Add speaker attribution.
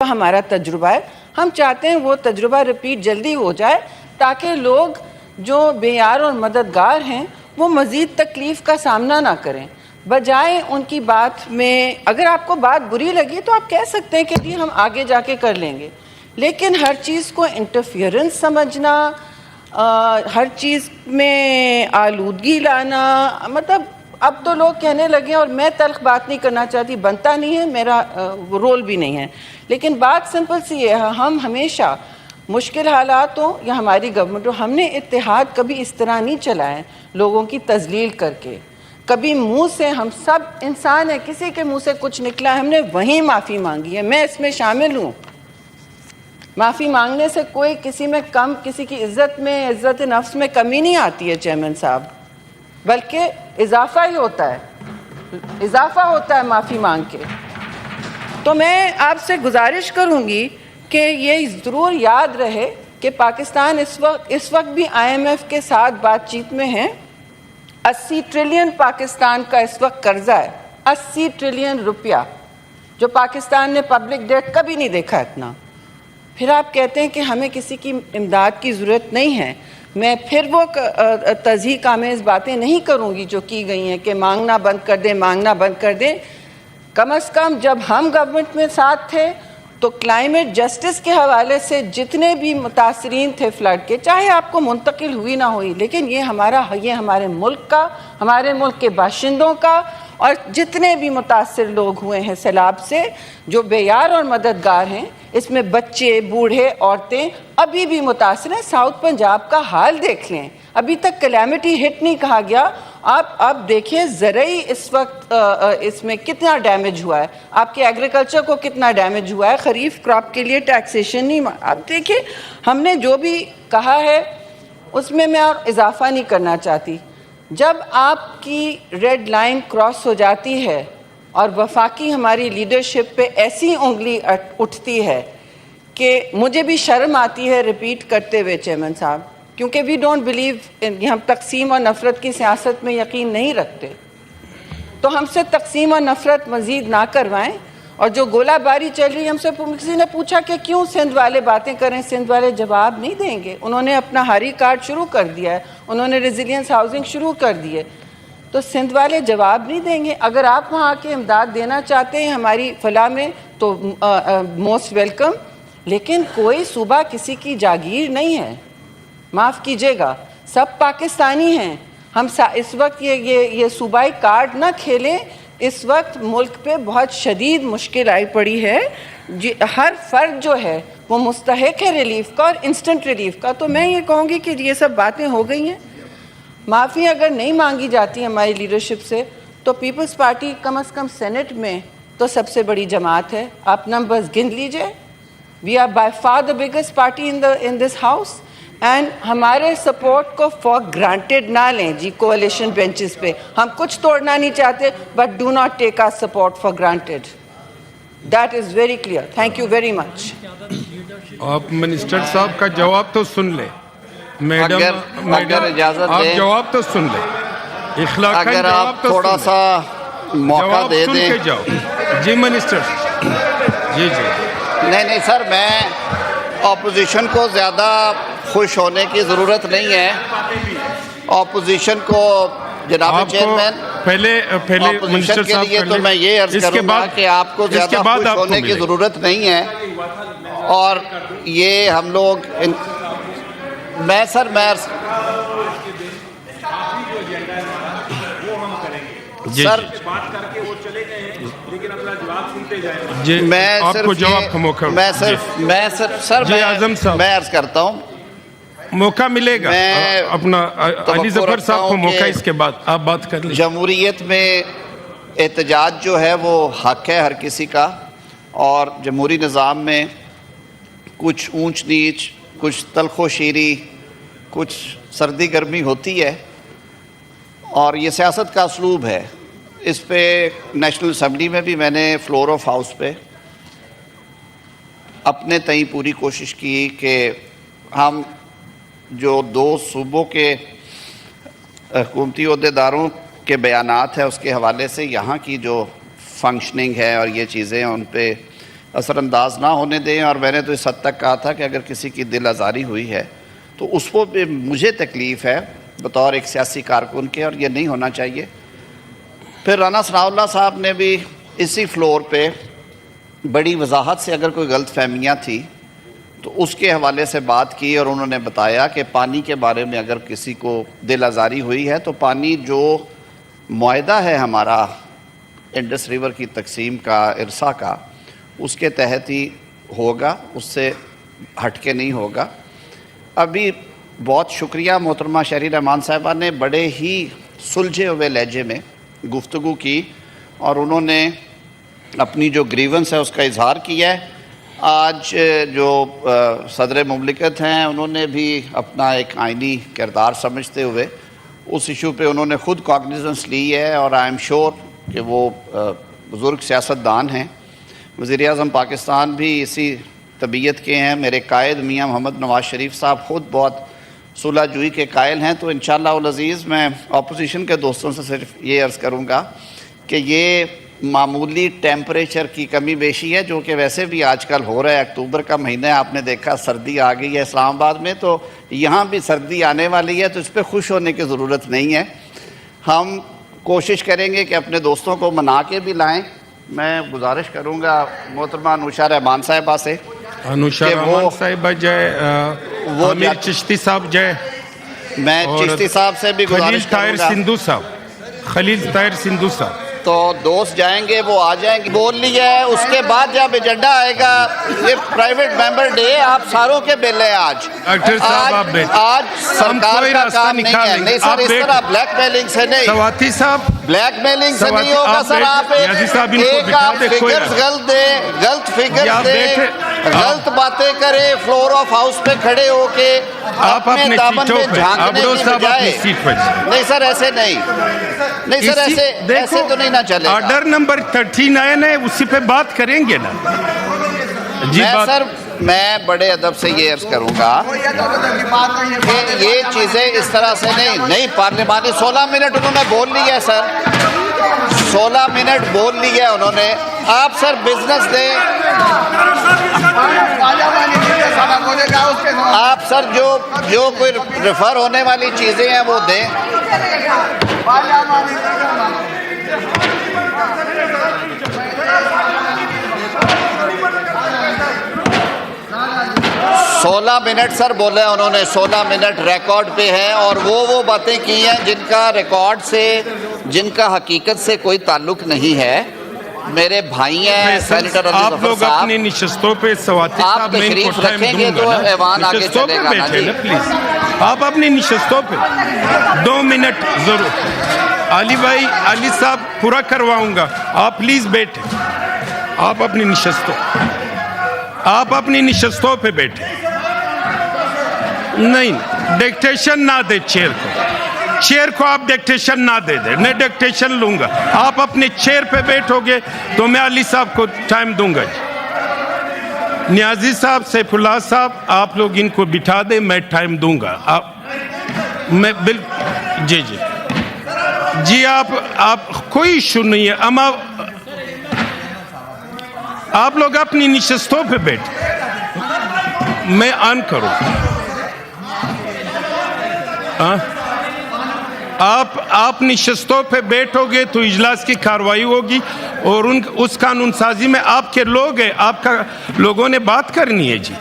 Speaker 1: کا ہمارا تجربہ ہے. ہم چاہتے ہیں وہ تجربہ رپیٹ جلدی ہو جائے تاکہ لوگ جو بے یار اور مددگار ہیں وہ مزید تکلیف کا سامنا نہ کریں. بجائے ان کی بات میں اگر آپ کو بات بری لگی تو آپ کہہ سکتے ہیں کہ جی ہم آگے جا کے کر لیں گے, لیکن ہر چیز کو انٹرفیئرنس سمجھنا, ہر چیز میں آلودگی لانا, مطلب اب تو لوگ کہنے لگے, اور میں تلخ بات نہیں کرنا چاہتی, بنتا نہیں ہے, میرا رول بھی نہیں ہے, لیکن بات سمپل سی یہ ہے, ہم ہمیشہ مشکل حالات ہوں یا ہماری گورنمنٹ ہو, ہم نے اتحاد کبھی اس طرح نہیں چلائے لوگوں کی تذلیل کر کے. کبھی منہ سے, ہم سب انسان ہیں, کسی کے منہ سے کچھ نکلا ہے ہم نے وہیں معافی مانگی ہے, میں اس میں شامل ہوں. معافی مانگنے سے کوئی کسی میں کم, کسی کی عزت میں, عزت نفس میں کمی نہیں آتی ہے چیئرمین صاحب, بلکہ اضافہ ہی ہوتا ہے, اضافہ ہوتا ہے معافی مانگ کے. تو میں آپ سے گزارش کروں گی کہ یہ ضرور یاد رہے کہ پاکستان اس وقت بھی آئی ایم ایف کے ساتھ بات چیت میں ہے. 80 ٹریلین پاکستان کا اس وقت قرضہ ہے, 80 ٹریلین روپیہ, جو پاکستان نے پبلک ڈیٹ کبھی نہیں دیکھا اتنا. پھر آپ کہتے ہیں کہ ہمیں کسی کی امداد کی ضرورت نہیں ہے. میں پھر وہ تضحیک آمیز باتیں نہیں کروں گی جو کی گئی ہیں کہ مانگنا بند کر دیں, مانگنا بند کر دیں. کم از کم جب ہم گورنمنٹ میں ساتھ تھے تو کلائمیٹ جسٹس کے حوالے سے جتنے بھی متاثرین تھے فلڈ کے, چاہے آپ کو منتقل ہوئی نہ ہوئی, لیکن یہ ہمارے ملک کا, ہمارے ملک کے باشندوں کا, اور جتنے بھی متاثر لوگ ہوئے ہیں سیلاب سے جو بے یار اور مددگار ہیں, اس میں بچے, بوڑھے, عورتیں ابھی بھی متاثر ہیں. ساؤتھ پنجاب کا حال دیکھ لیں, ابھی تک کلیمٹی ہٹ نہیں کہا گیا. آپ دیکھیں زرعی اس وقت اس میں کتنا ڈیمیج ہوا ہے, آپ کے ایگریکلچر کو کتنا ڈیمیج ہوا ہے. خریف کراپ کے لیے ٹیکسیشن نہیں, آپ دیکھیں ہم نے جو بھی کہا ہے اس میں اور اضافہ نہیں کرنا چاہتی. جب آپ کی ریڈ لائن کراس ہو جاتی ہے اور وفاقی ہماری لیڈرشپ پہ ایسی انگلی اٹھتی ہے کہ مجھے بھی شرم آتی ہے ریپیٹ کرتے ہوئے چیئرمین صاحب, کیونکہ وی ڈونٹ بلیو, ہم تقسیم اور نفرت کی سیاست میں یقین نہیں رکھتے, تو ہم سے تقسیم اور نفرت مزید نہ کروائیں. اور جو گولہ باری چل رہی ہے, ہم سے کسی نے پوچھا کہ کیوں سندھ والے باتیں کریں, سندھ والے جواب نہیں دیں گے. انہوں نے اپنا ہاری کارڈ شروع کر دیا ہے, انہوں نے ریزیلینس ہاؤسنگ شروع کر دی ہے, تو سندھ والے جواب نہیں دیں گے. اگر آپ وہاں آ کے امداد دینا چاہتے ہیں ہماری فلاح میں تو موسٹ ویلکم, لیکن کوئی صوبہ کسی کی جاگیر نہیں ہے, معاف کیجیے گا, سب پاکستانی ہیں. ہم اس وقت یہ صوبائی کارڈ نہ کھیلیں. اس وقت ملک پہ بہت شدید مشکل آئی پڑی ہے, ہر فرد جو ہے وہ مستحق ہے ریلیف کا, اور انسٹنٹ ریلیف کا. تو میں یہ کہوں گی کہ یہ سب باتیں ہو گئی ہیں. معافی اگر نہیں مانگی جاتی ہماری لیڈرشپ سے تو پیپلز پارٹی کم از کم سینٹ میں تو سب سے بڑی جماعت ہے. آپ نمبرز گن لیجئے, we are by far the biggest party in this house. And ہمارے سپورٹ کو فار گرانٹیڈ نہ لیں جی کوalition بینچز پہ. ہم کچھ توڑنا نہیں چاہتے, but do not take our support for granted. That is very clear. Thank you very much.
Speaker 2: آپ منسٹر صاحب کا جواب تو سن لیں. میڈم
Speaker 3: اجازت
Speaker 2: آپ
Speaker 3: دیں,
Speaker 2: جواب تو سن لیں, اخلاقاً
Speaker 3: اگر
Speaker 2: جواب
Speaker 3: آپ
Speaker 2: تو
Speaker 3: تھوڑا
Speaker 2: سن لیں.
Speaker 3: سا موقع
Speaker 2: جواب
Speaker 3: دے
Speaker 2: سن
Speaker 3: دیں.
Speaker 2: کے جاؤ. جی منسٹر, جی
Speaker 3: نہیں سر, میں اپوزیشن کو زیادہ خوش ہونے کی ضرورت نہیں ہے. اپوزیشن کو جناب چیئرمین,
Speaker 2: پہلے
Speaker 3: اپوزیشن کے لیے تو میں یہ عرض کروں گا کہ آپ کو زیادہ خوش ہونے کی ضرورت نہیں ہے. اور یہ ہم لوگ میں عرض کرتا ہوں,
Speaker 2: موقع ملے گا اپنا علی ظفر صاحب کو موقع, اس کے بعد آپ بات کر لیں.
Speaker 3: جمہوریت میں احتجاج جو ہے وہ حق ہے ہر کسی کا, اور جمہوری نظام میں کچھ اونچ نیچ, کچھ تلخ و شیری, کچھ سردی گرمی ہوتی ہے, اور یہ سیاست کا اسلوب ہے. اس پہ نیشنل اسمبلی میں بھی میں نے فلور آف ہاؤس پہ اپنے تئیں پوری کوشش کی کہ ہم جو 2 صوبوں کے حکومتی عہدیداروں کے بیانات ہیں اس کے حوالے سے یہاں کی جو فنکشننگ ہے اور یہ چیزیں ان پہ اثر انداز نہ ہونے دیں. اور میں نے تو اس حد تک کہا تھا کہ اگر کسی کی دل آزاری ہوئی ہے تو اس کو بھی مجھے تکلیف ہے بطور ایک سیاسی کارکن کے، اور یہ نہیں ہونا چاہیے. پھر رانا ثناء اللہ صاحب نے بھی اسی فلور پہ بڑی وضاحت سے اگر کوئی غلط فہمیاں تھی تو اس کے حوالے سے بات کی، اور انہوں نے بتایا کہ پانی کے بارے میں اگر کسی کو دل آزاری ہوئی ہے تو پانی جو معاہدہ ہے ہمارا انڈس ریور کی تقسیم کا، ارسا کا، اس کے تحت ہی ہوگا، اس سے ہٹ کے نہیں ہوگا. ابھی بہت شکریہ محترمہ شہری رحمان صاحبہ نے بڑے ہی سلجھے ہوئے لہجے میں گفتگو کی، اور انہوں نے اپنی جو گریونس ہے اس کا اظہار کیا ہے. آج جو صدر مملکت ہیں انہوں نے بھی اپنا ایک آئینی کردار سمجھتے ہوئے اس ایشو پہ انہوں نے خود کاگنیزنس لی ہے، اور آئی ایم شیور کہ وہ بزرگ سیاستدان ہیں. وزیر اعظم پاکستان بھی اسی طبیعت کے ہیں. میرے قائد میاں محمد نواز شریف صاحب خود بہت صلح جوئی کے قائل ہیں. تو انشاءاللہ العزیز میں اپوزیشن کے دوستوں سے صرف یہ عرض کروں گا کہ یہ معمولی ٹیمپریچر کی کمی بیشی ہے، جو کہ ویسے بھی آج کل ہو رہا ہے. اکتوبر کا مہینہ ہے، آپ نے دیکھا سردی آ گئی ہے اسلام آباد میں، تو یہاں بھی سردی آنے والی ہے، تو اس پہ خوش ہونے کی ضرورت نہیں ہے. ہم کوشش کریں گے کہ اپنے دوستوں کو منا کے بھی لائیں. میں گزارش کروں گا محترمہ انوشا رحمان صاحبہ سے،
Speaker 2: انوشا رحمان صاحبہ جائے، وہ امیر چشتی صاحب جائے،
Speaker 3: میں چشتی صاحب سے بھی گزارش کروں گا،
Speaker 2: سندھو صاحب، خلیل طاہر سندھو صاحب.
Speaker 3: تو دوست جائیں گے، وہ آ جائیں گے. بول لیا ہے، اس کے بعد جب ایجنڈا آئے گا، یہ پرائیویٹ ممبر ڈے، آپ ساروں کے بل ہے آج.
Speaker 2: ڈاکٹر صاحب آپ بیٹھ،
Speaker 3: آج سرکار کا کام نہیں ہے. نہیں سر، اس طرح بلیک میلنگ سے نہیں،
Speaker 2: سواتی صاحب
Speaker 3: بلیک میلنگ سے نہیں ہوگا سر. آپ ایک آپ فگرز غلط دیں، غلط فگرز دیں، غلط باتیں کریں، فلور آف ہاؤس پہ کھڑے ہو کے اپنے دامن میں جھانکنے کی بجائے. نہیں سر، ایسے نہیں، نہیں سر، ایسے تو نہیں نہ چلے.
Speaker 2: آرڈر نمبر 39 ہے، اسی پہ بات کریں گے نا. جی
Speaker 3: سر، میں بڑے ادب سے یہ عرض کروں گا کہ یہ چیزیں اس طرح سے نہیں پارلیمانی 16 منٹ انہوں نے بول لی ہے سر، 16 منٹ بول لی ہے انہوں نے. آپ سر بزنس دیں، آپ سر جو کوئی ریفر ہونے والی چیزیں ہیں وہ دیں. 16 منٹ سر بولے انہوں نے، 16 منٹ ریکارڈ پہ ہے، اور وہ باتیں کی ہیں جن کا ریکارڈ سے، جن کا حقیقت سے کوئی تعلق نہیں ہے. میرے بھائی ہیں سینیٹر علی ظفر صاحب،
Speaker 2: آپ لوگ اپنی نشستوں پہ سواتی صاحب میں ان کو ٹائم
Speaker 3: رکھیں گے تو ایوان آگے چلے گا نا. جی
Speaker 2: پلیز آپ اپنی نشستوں پہ 2 منٹ ضرور. علی بھائی، علی صاحب پورا کرواؤں گا، آپ پلیز بیٹھیں. آپ اپنی نشستوں پہ بیٹھیں. نہیں، ڈکٹیشن نہ دے چیئر کو آپ ڈکٹیشن نہ دے دیں. میں ڈکٹیشن لوں گا، آپ اپنے چیئر پہ بیٹھو گے تو میں علی صاحب کو ٹائم دوں گا. نیازی صاحب، سیف اللہ صاحب، آپ لوگ ان کو بٹھا دیں، میں ٹائم دوں گا. میں جی آپ کوئی ایشو نہیں ہے. اما آپ لوگ اپنی نشستوں پہ بیٹھ، میں آن کروں. آپ نشستوں پہ بیٹھو گے تو اجلاس کی کارروائی ہوگی، اور اس قانون سازی میں آپ کے لوگ ہیں، آپ کا لوگوں نے بات کرنی ہے. جی